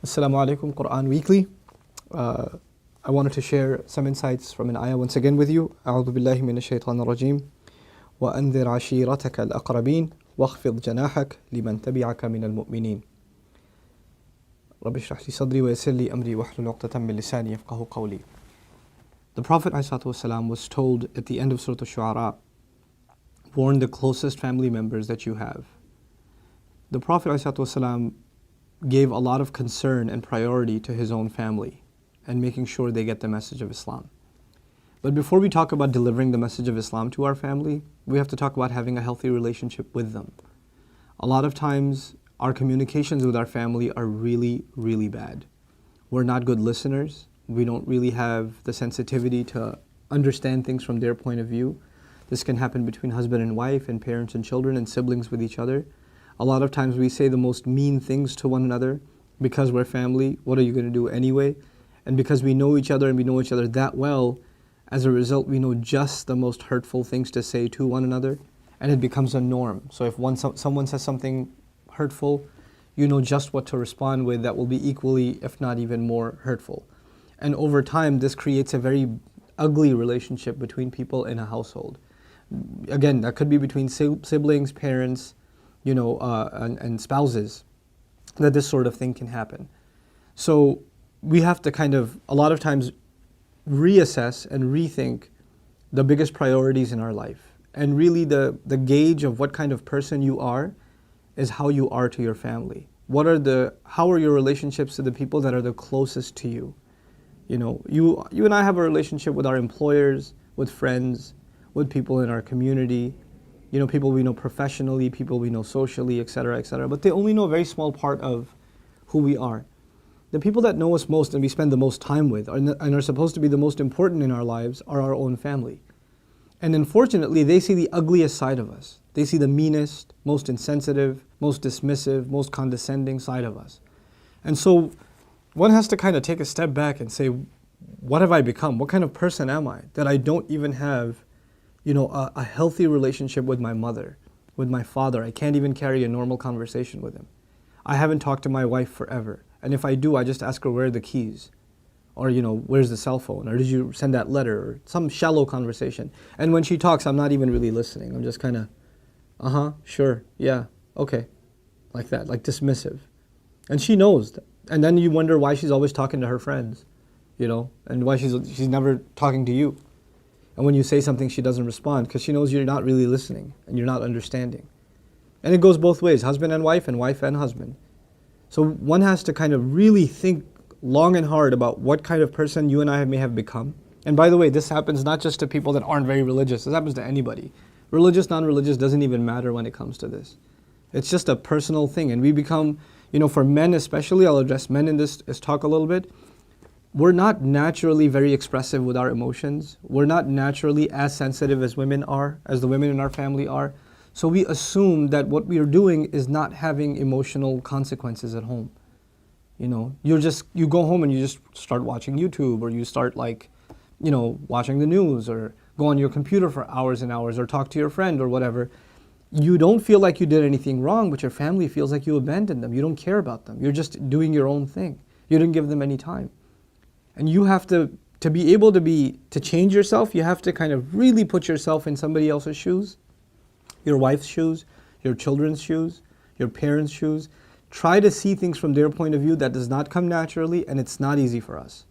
Assalamu alaikum, Quran Weekly. I wanted to share some insights from an ayah once again with you. أعوذ بالله من الشيطان الرجيم وأنذر عشيرتك الأقربين واخفض جناحك لمن تبعك من المؤمنين رب اشرح لي صدري ويسر لي أمري واحلل عقدة من لساني يفقهوا قولي. The Prophet ﷺ was told at the end of Surah Al-Shu'ara, warn the closest family members that you have. The Prophet ﷺ gave a lot of concern and priority to his own family and making sure they get the message of Islam. But before we talk about delivering the message of Islam to our family, we have to talk about having a healthy relationship with them. A lot of times, our communications with our family are really, really bad. We're not good listeners. We don't really have the sensitivity to understand things from their point of view. This can happen between husband and wife, and parents and children, and siblings with each other. A lot of times we say the most mean things to one another because we're family. What are you going to do anyway? And because we know each other and we know each other that well, as a result, we know just the most hurtful things to say to one another, and it becomes a norm. So if someone says something hurtful, you know just what to respond with that will be equally, if not even more hurtful. And over time, this creates a very ugly relationship between people in a household. Again, that could be between siblings, parents, and spouses, that this sort of thing can happen. So we have to kind of, a lot of times, reassess and rethink the biggest priorities in our life. And really the gauge of what kind of person you are is how you are to your family. How are your relationships to the people that are the closest to you? You and I have a relationship with our employers, with friends, with people in our community, people we know professionally, people we know socially, etc., etc. But they only know a very small part of who we are. The people that know us most and we spend the most time with and are supposed to be the most important in our lives are our own family. And unfortunately, they see the ugliest side of us. They see the meanest, most insensitive, most dismissive, most condescending side of us. And so one has to kind of take a step back and say, what have I become? What kind of person am I that I don't even have a healthy relationship with my mother, with my father? I can't even carry a normal conversation with him. I haven't talked to my wife forever. And if I do, I just ask her, where are the keys? Or, where's the cell phone? Or did you send that letter? Or some shallow conversation. And when she talks, I'm not even really listening. I'm just kind of, sure, yeah, okay. Like that, like dismissive. And she knows that. And then you wonder why she's always talking to her friends, and why she's never talking to you. And when you say something, she doesn't respond because she knows you're not really listening and you're not understanding. And it goes both ways, husband and wife and husband. So one has to kind of really think long and hard about what kind of person you and I may have become. And by the way, this happens not just to people that aren't very religious. This happens to anybody. Religious, non-religious doesn't even matter when it comes to this. It's just a personal thing. And we become, for men especially, I'll address men in this talk a little bit. We're not naturally very expressive with our emotions. We're not naturally as sensitive as women are, as the women in our family are. So we assume that what we are doing is not having emotional consequences at home. You go home and you just start watching YouTube, or you start watching the news, or go on your computer for hours and hours, or talk to your friend or whatever. You don't feel like you did anything wrong, but your family feels like you abandoned them. You don't care about them. You're just doing your own thing. You didn't give them any time. And you have to be able to change yourself, you have to kind of really put yourself in somebody else's shoes, your wife's shoes, your children's shoes, your parents' shoes. Try to see things from their point of view. That does not come naturally, and it's not easy for us.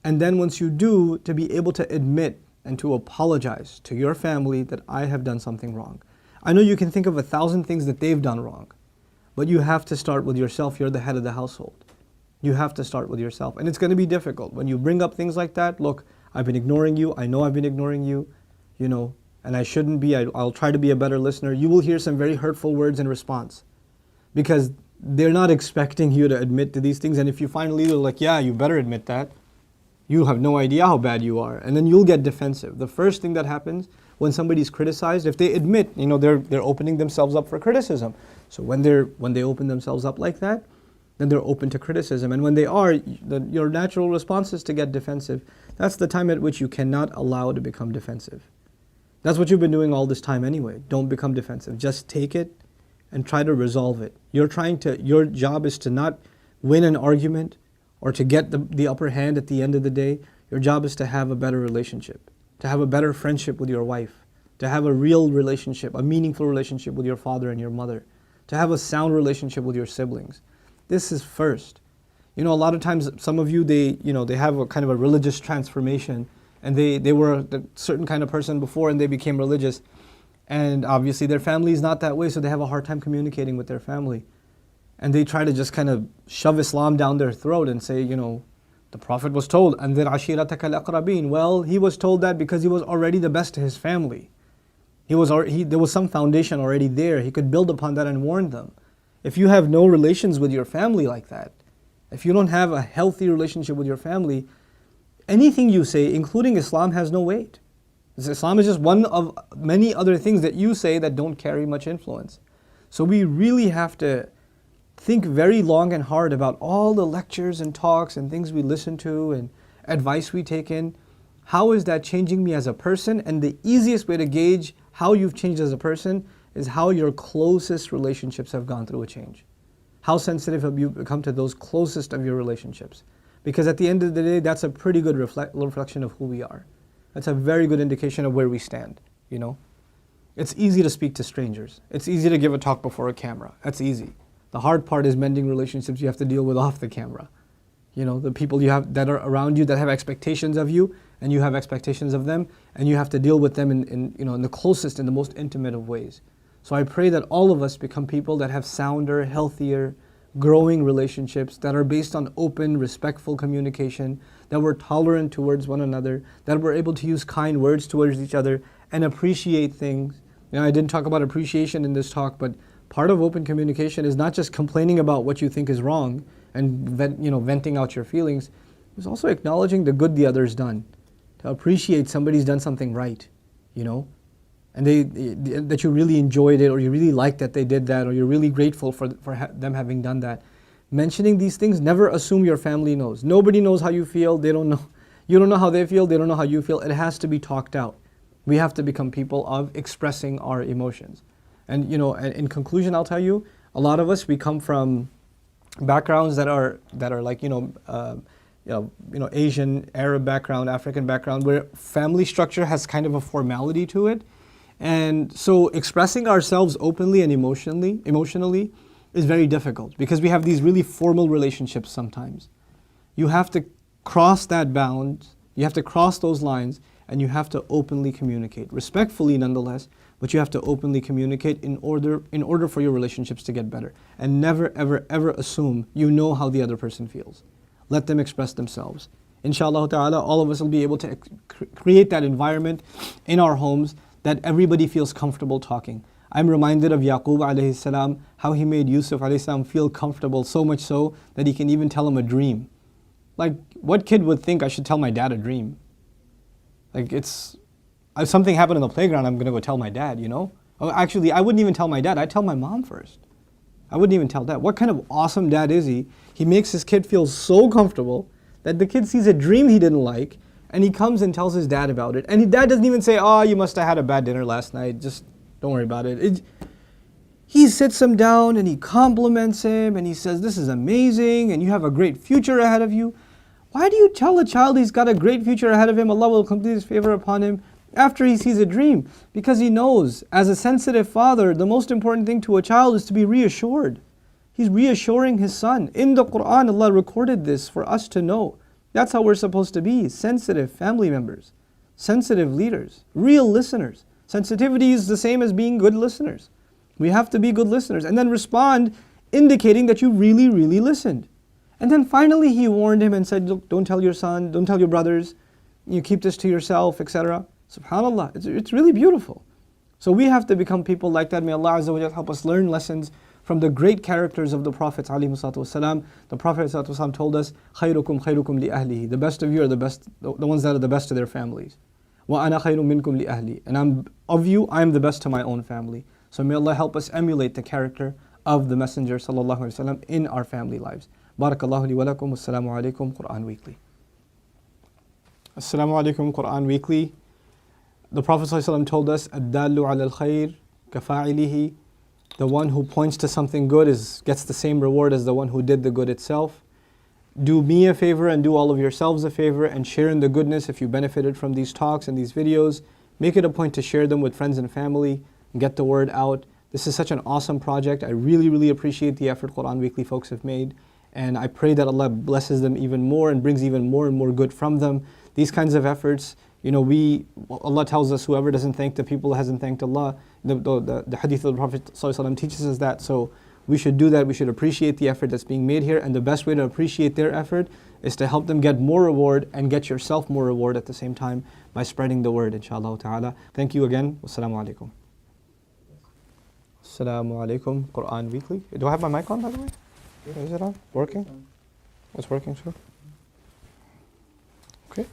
And then once you do, to be able to admit and to apologize to your family that I have done something wrong. I know you can think of 1,000 things that they've done wrong, but you have to start with yourself. You're the head of the household. You have to start with yourself. And it's going to be difficult. When you bring up things like that, look, I've been ignoring you. I know I've been ignoring you, and I shouldn't be. I'll try to be a better listener. You will hear some very hurtful words in response because they're not expecting you to admit to these things. And if you finally are like, yeah, you better admit that, you have no idea how bad you are. And then you'll get defensive. The first thing that happens when somebody's criticized, if they admit, they're opening themselves up for criticism. So when they open themselves up like that, then they're open to criticism. And when they are, your natural response is to get defensive. That's the time at which you cannot allow to become defensive. That's what you've been doing all this time anyway. Don't become defensive. Just take it and try to resolve it. Your job is to not win an argument or to get the upper hand at the end of the day. Your job is to have a better relationship, to have a better friendship with your wife, to have a real relationship, a meaningful relationship with your father and your mother, to have a sound relationship with your siblings. This is first. A lot of times some of you, they have a kind of a religious transformation, and they were a certain kind of person before and they became religious. And obviously their family is not that way, so they have a hard time communicating with their family. And they try to just kind of shove Islam down their throat and say, the Prophet was told, أَنذِرْ عَشِيرَتَكَ الْأَقْرَبِينَ. Well, he was told that because he was already the best to his family. There was some foundation already there. He could build upon that and warn them. If you have no relations with your family like that, if you don't have a healthy relationship with your family, anything you say, including Islam, has no weight. Islam is just one of many other things that you say that don't carry much influence. So we really have to think very long and hard about all the lectures and talks and things we listen to and advice we take in. How is that changing me as a person? And the easiest way to gauge how you've changed as a person is how your closest relationships have gone through a change. How sensitive have you become to those closest of your relationships? Because at the end of the day, that's a pretty good reflection of who we are. That's a very good indication of where we stand, It's easy to speak to strangers. It's easy to give a talk before a camera. That's easy. The hard part is mending relationships you have to deal with off the camera. The people you have that are around you that have expectations of you, and you have expectations of them, and you have to deal with them in the closest and the most intimate of ways. So I pray that all of us become people that have sounder, healthier, growing relationships that are based on open, respectful communication, that we're tolerant towards one another, that we're able to use kind words towards each other and appreciate things. I didn't talk about appreciation in this talk, but part of open communication is not just complaining about what you think is wrong and venting out your feelings. It's also acknowledging the good the other's done, to appreciate somebody's done something right, and that you really enjoyed it, or you really liked that they did that, or you're really grateful for them having done that. Mentioning these things, never assume your family knows. Nobody knows how you feel. They don't know. You don't know how they feel. They don't know how you feel. It has to be talked out. We have to become people of expressing our emotions. And in conclusion, I'll tell you, a lot of us, we come from backgrounds that are like Asian, Arab background, African background, where family structure has kind of a formality to it. And so expressing ourselves openly and emotionally is very difficult because we have these really formal relationships sometimes. You have to cross that bound, you have to cross those lines, and you have to openly communicate, respectfully nonetheless, but you have to openly communicate in order for your relationships to get better. And never, ever, ever assume you know how the other person feels. Let them express themselves. Inshallah ta'ala, all of us will be able to create that environment in our homes that everybody feels comfortable talking. I'm reminded of Yaqub alayhi salam, how he made Yusuf alayhi salam feel comfortable, so much so that he can even tell him a dream. Like, what kid would think I should tell my dad a dream? Like, if something happened in the playground, I'm going to go tell my dad, Oh, actually, I wouldn't even tell my dad. I'd tell my mom first. I wouldn't even tell dad. What kind of awesome dad is he? He makes his kid feel so comfortable that the kid sees a dream he didn't like, and he comes and tells his dad about it. And his dad doesn't even say, oh, you must have had a bad dinner last night. Just don't worry about it. He sits him down and he compliments him and he says, this is amazing and you have a great future ahead of you. Why do you tell a child he's got a great future ahead of him, Allah will complete His favor upon him after he sees a dream? Because he knows, as a sensitive father, the most important thing to a child is to be reassured. He's reassuring his son. In the Quran, Allah recorded this for us to know. That's how we're supposed to be, sensitive family members, sensitive leaders, real listeners. Sensitivity is the same as being good listeners. We have to be good listeners and then respond indicating that you really, really listened. And then finally he warned him and said, look, don't tell your son, don't tell your brothers, you keep this to yourself, etc. SubhanAllah, it's really beautiful. So we have to become people like that. May Allah Azza wa Jalla help us learn lessons from the great characters of the Prophets ﷺ. The Prophet ﷺ told us, خَيْرُكُمْ خَيْرُكُمْ لِأَهْلِهِ. The best of you are the ones that are the best to their families. وَأَنَا خَيْرٌ مِنْكُمْ لِأَهْلِي. And I am the best to my own family. So may Allah help us emulate the character of the Messenger ﷺ in our family lives. Barakallahu li wa lakum. Assalamu alaikum. Quran Weekly. Assalamu alaikum. Quran Weekly. The Prophet ﷺ told us, الدال على الخير كفاعله. The one who points to something good gets the same reward as the one who did the good itself. Do me a favor and do all of yourselves a favor and share in the goodness if you benefited from these talks and these videos. Make it a point to share them with friends and family and get the word out. This is such an awesome project. I really, really appreciate the effort Quran Weekly folks have made. And I pray that Allah blesses them even more and brings even more and more good from them. These kinds of efforts, Allah tells us whoever doesn't thank the people hasn't thanked Allah. The hadith of the Prophet ﷺ teaches us that. So we should do that. We should appreciate the effort that's being made here. And the best way to appreciate their effort is to help them get more reward and get yourself more reward at the same time by spreading the word, inshallah ta'ala. Thank you again. Wassalamu alaikum. Assalamu alaikum, Quran Weekly. Do I have my mic on, by the way? Is it on? Working? It's working, sir? Okay.